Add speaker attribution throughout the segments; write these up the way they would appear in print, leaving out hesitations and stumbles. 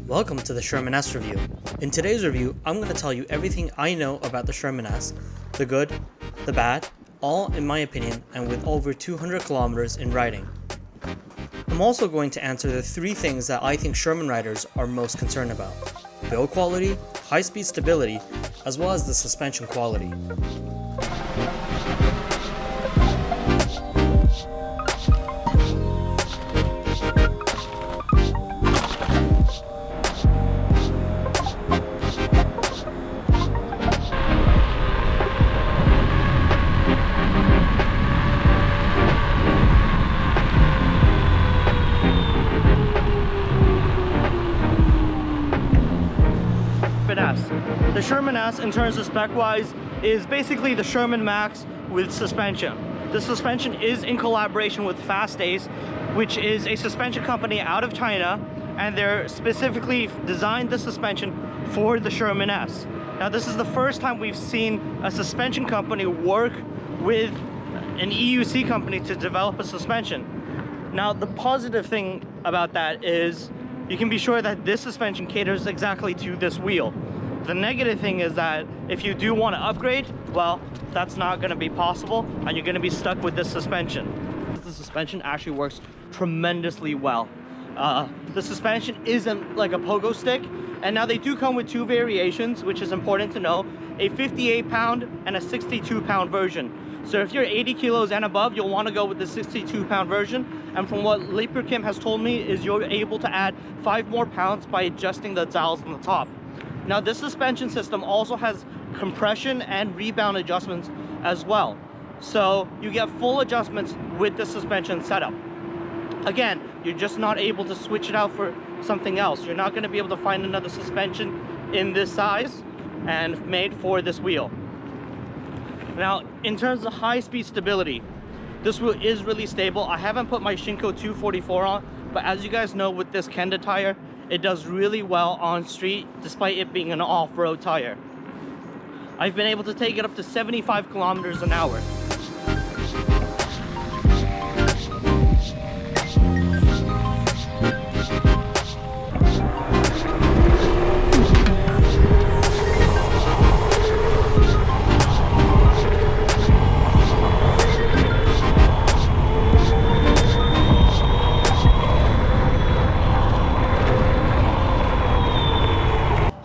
Speaker 1: Welcome to the Sherman-S review. In today's review, I'm going to tell you everything I know about the Sherman-S, the good, the bad, all in my opinion and with over 200 kilometers in riding. I'm also going to answer the 3 things that I think Sherman riders are most concerned about: build quality, high-speed stability, as well as the suspension quality.
Speaker 2: The Sherman-S, in terms of spec-wise, is basically the Sherman Max with suspension. The suspension is in collaboration with FASTACE, which is a suspension company out of China, and they're specifically designed the suspension for the Sherman-S. Now, this is the first time we've seen a suspension company work with an EUC company to develop a suspension. Now, the positive thing about that is you can be sure that this suspension caters exactly to this wheel. The negative thing is that if you do want to upgrade, well, that's not going to be possible, and you're going to be stuck with this suspension. The suspension actually works tremendously well. The suspension isn't like a pogo stick, and now they do come with 2 variations, which is important to know: a 58-pound and a 62-pound version. So if you're 80 kilos and above, you'll want to go with the 62-pound version. And from what Leaper Kim has told me, is you're able to add 5 more pounds by adjusting the dials on the top. Now, this suspension system also has compression and rebound adjustments as well. So you get full adjustments with the suspension setup. Again, you're just not able to switch it out for something else. You're not going to be able to find another suspension in this size and made for this wheel. Now, in terms of high-speed stability, this wheel is really stable. I haven't put my Shinko 244 on, but as you guys know, with this Kenda tire, it does really well on street despite it being an off-road tire. I've been able to take it up to 75 kilometers an hour.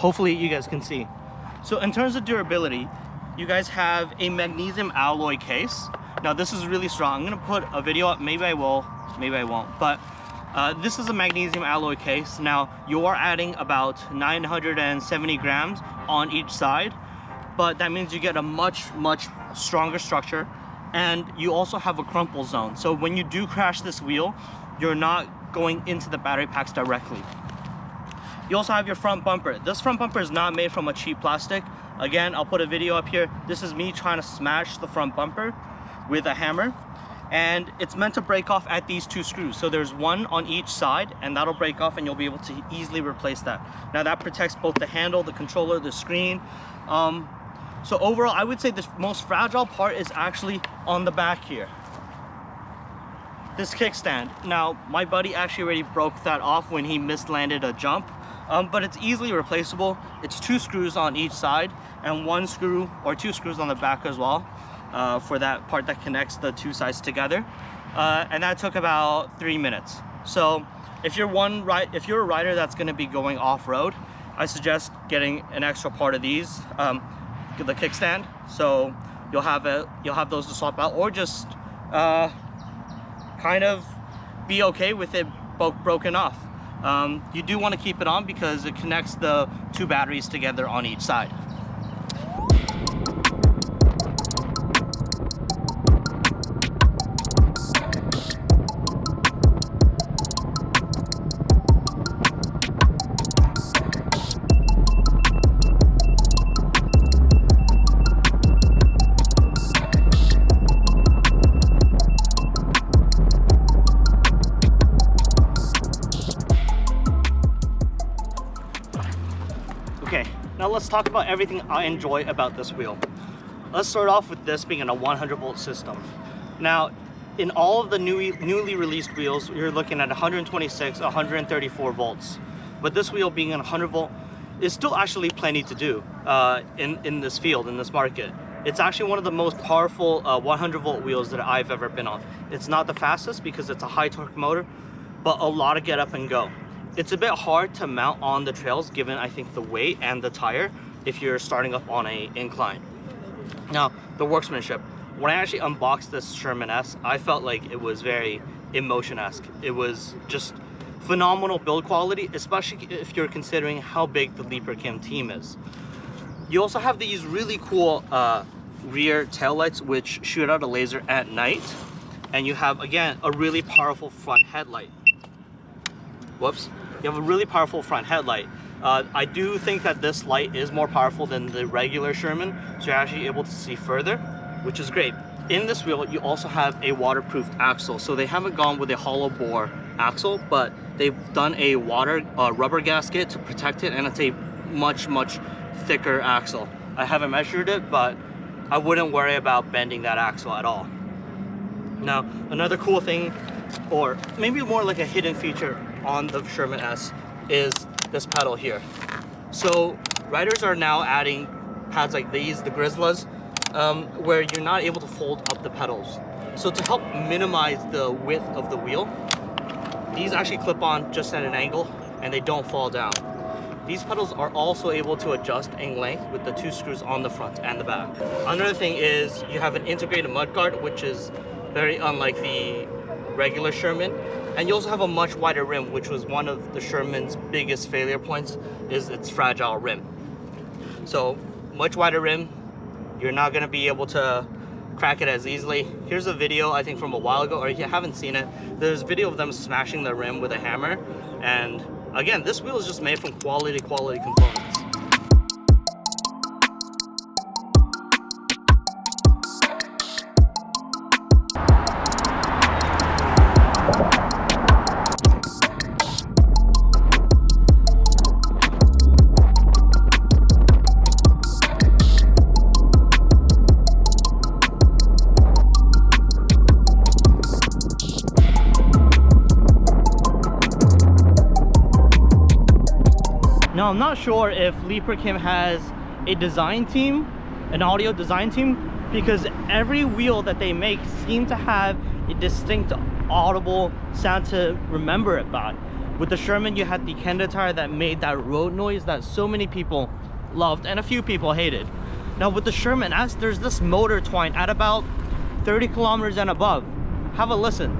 Speaker 2: Hopefully you guys can see. So in terms of durability, you guys have a magnesium alloy case. Now this is really strong. I'm gonna put a video up, maybe I will, maybe I won't, but this is a magnesium alloy case. Now you are adding about 970 grams on each side, but that means you get a much stronger structure, and you also have a crumple zone. So when you do crash this wheel, you're not going into the battery packs directly. You also have your front bumper. This front bumper is not made from a cheap plastic. Again, I'll put a video up here. This is me trying to smash the front bumper with a hammer, and it's meant to break off at these 2 screws. So there's 1 on each side, and that'll break off, and you'll be able to easily replace that. Now that protects both the handle, the controller, the screen. So overall, I would say the most fragile part is actually on the back here. This kickstand. Now, my buddy actually already broke that off when he mislanded a jump. But it's easily replaceable. It's 2 screws on each side and 1 screw or 2 screws on the back as well for that part that connects the 2 sides together. And that took about 3 minutes. So if you're a rider that's going to be going off-road, I suggest getting an extra part of these, the kickstand. So you'll have those to swap out, or just kind of be okay with it broken off. You do want to keep it on because it connects the 2 batteries together on each side. Okay, now let's talk about everything I enjoy about this wheel. Let's start off with this being in a 100-volt system. Now, in all of the newly released wheels, you're looking at 126, 134 volts. But this wheel being a 100 volt is still actually plenty to do in this field, in this market. It's actually one of the most powerful 100 volt wheels that I've ever been on. It's not the fastest because it's a high torque motor, but a lot of get up and go. It's a bit hard to mount on the trails given I think the weight and the tire if you're starting up on a incline. Now, the workmanship. When I actually unboxed this Sherman-S, I felt like it was very Emotion-esque. It was just phenomenal build quality, especially if you're considering how big the Electricdreams team is. You also have these really cool rear taillights which shoot out a laser at night, and you have again a really powerful front headlight. Whoops. You have a really powerful front headlight. I do think that this light is more powerful than the regular Sherman, so you're actually able to see further, which is great. In this wheel, you also have a waterproof axle, so they haven't gone with a hollow bore axle, but they've done a rubber gasket to protect it, and it's a much thicker axle. I haven't measured it, but I wouldn't worry about bending that axle at all. Now, another cool thing, or maybe more like a hidden feature on the Sherman-S, is this pedal here. So riders are now adding pads like these, the Grizzlies, where you're not able to fold up the pedals. So to help minimize the width of the wheel, these actually clip on just at an angle and they don't fall down. These pedals are also able to adjust in length with the 2 screws on the front and the back. Another thing is you have an integrated mudguard, which is very unlike the regular Sherman. And you also have a much wider rim, which was one of the Sherman's biggest failure points, is its fragile rim. So much wider rim, you're not gonna be able to crack it as easily. Here's a video, I think from a while ago, or if you haven't seen it, there's a video of them smashing the rim with a hammer. And again, this wheel is just made from quality components. Now, I'm not sure if Electricdreams has a design team, an audio design team, because every wheel that they make seem to have a distinct audible sound to remember it by. With the Sherman, you had the Kenda tire that made that road noise that so many people loved and a few people hated. Now with the Sherman-S, there's this motor twine at about 30 kilometers and above. Have a listen.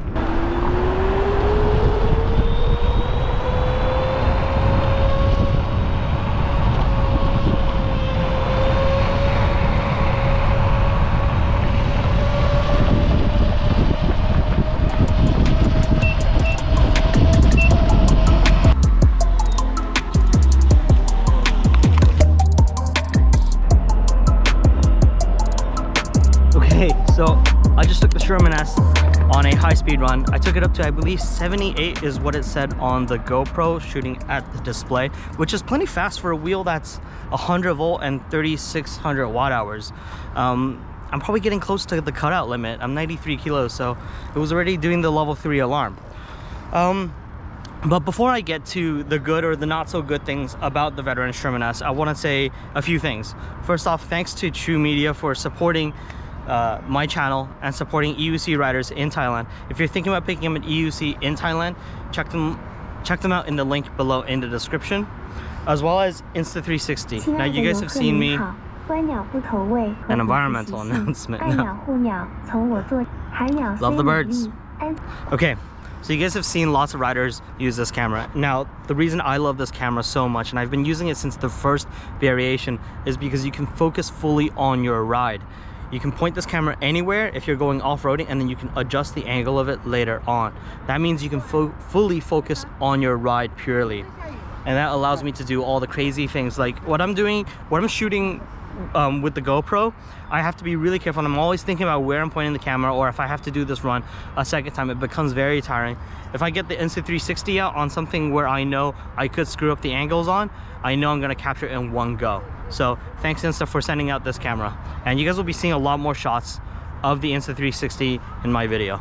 Speaker 2: So I just took the Sherman-S on a high-speed run. I took it up to, I believe, 78 is what it said on the GoPro shooting at the display, which is plenty fast for a wheel that's 100 volt and 3600 watt hours. I'm probably getting close to the cutout limit. I'm 93 kilos, so it was already doing the level 3 alarm. But before I get to the good or the not so good things about the veteran Sherman-S, I want to say a few things. First off, thanks to True Media for supporting my channel and supporting EUC riders in Thailand. If you're thinking about picking up an EUC in Thailand, check them out in the link below in the description, as well as Insta360. Now you guys have seen me. An environmental announcement now. Love the birds. Okay, so you guys have seen lots of riders use this camera. Now, the reason I love this camera so much, and I've been using it since the first variation, is because you can focus fully on your ride. You can point this camera anywhere if you're going off-roading, and then you can adjust the angle of it later on. That means you can fully focus on your ride purely. And that allows me to do all the crazy things. Like what I'm shooting with the GoPro, I have to be really careful. I'm always thinking about where I'm pointing the camera, or if I have to do this run a second time, it becomes very tiring. If I get the Insta360 out on something where I know I could screw up the angles on, I know I'm gonna capture it in one go. So thanks Insta for sending out this camera. And you guys will be seeing a lot more shots of the Insta360 in my video.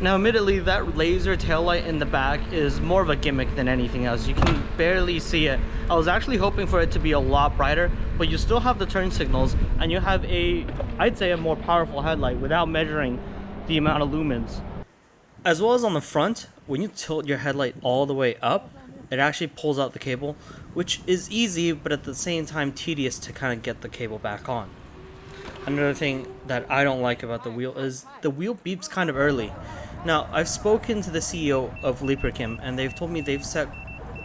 Speaker 2: Now admittedly, that laser taillight in the back is more of a gimmick than anything else. You can barely see it. I was actually hoping for it to be a lot brighter, but you still have the turn signals and you have I'd say a more powerful headlight without measuring the amount of lumens. As well as on the front, when you tilt your headlight all the way up, it actually pulls out the cable, which is easy, but at the same time tedious to kind of get the cable back on. Another thing that I don't like about the wheel is the wheel beeps kind of early. Now, I've spoken to the CEO of Electricdreams, and they've told me they've set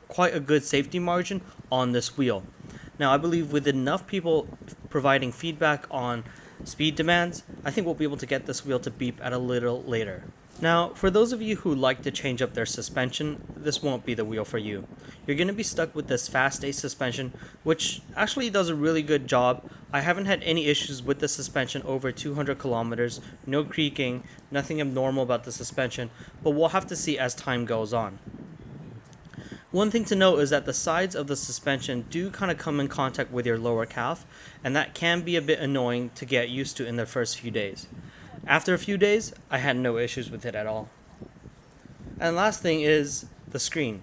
Speaker 2: quite a good safety margin on this wheel. Now, I believe with enough people providing feedback on speed demands, I think we'll be able to get this wheel to beep at a little later. Now, for those of you who like to change up their suspension, this won't be the wheel for you. You're going to be stuck with this FASTACE suspension, which actually does a really good job. I haven't had any issues with the suspension over 200 kilometers, no creaking, nothing abnormal about the suspension, but we'll have to see as time goes on. One thing to note is that the sides of the suspension do kind of come in contact with your lower calf, and that can be a bit annoying to get used to in the first few days. After a few days, I had no issues with it at all. And last thing is the screen.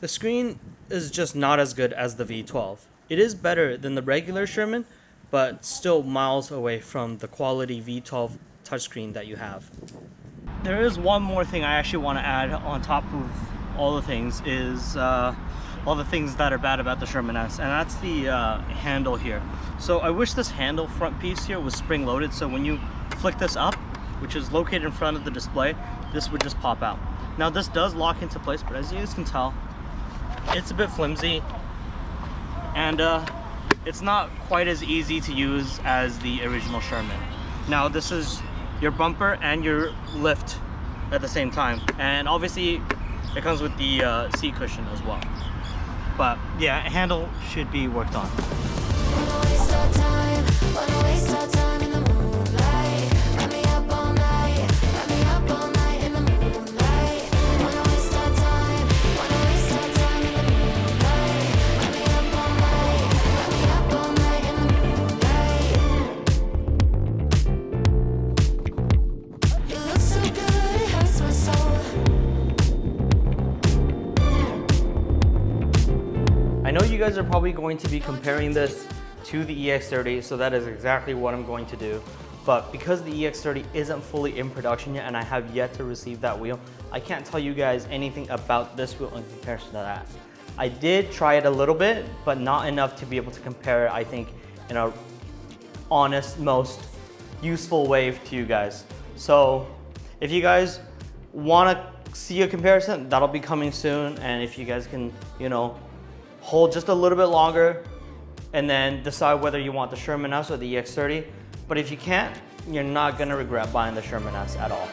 Speaker 2: The screen is just not as good as the V12. It is better than the regular Sherman, but still miles away from the quality V12 touchscreen that you have. There is one more thing I actually want to add on top of all the things is all the things that are bad about the Sherman-S, and that's the handle here. So I wish this handle front piece here was spring loaded, so when you flick this up, which is located in front of the display, this would just pop out. Now this does lock into place, but as you guys can tell, it's a bit flimsy, and it's not quite as easy to use as the original Sherman. Now this is your bumper and your lift at the same time, and obviously it comes with the seat cushion as well. But yeah, handle should be worked on. I know you guys are probably going to be comparing this to the EX30, so that is exactly what I'm going to do. But because the EX30 isn't fully in production yet and I have yet to receive that wheel, I can't tell you guys anything about this wheel in comparison to that. I did try it a little bit, but not enough to be able to compare it, I think, in a honest, most useful way to you guys. So if you guys want to see a comparison, that'll be coming soon. And if you guys can, hold just a little bit longer and then decide whether you want the Sherman-S or the EX30. But if you can't, you're not gonna regret buying the Sherman-S at all.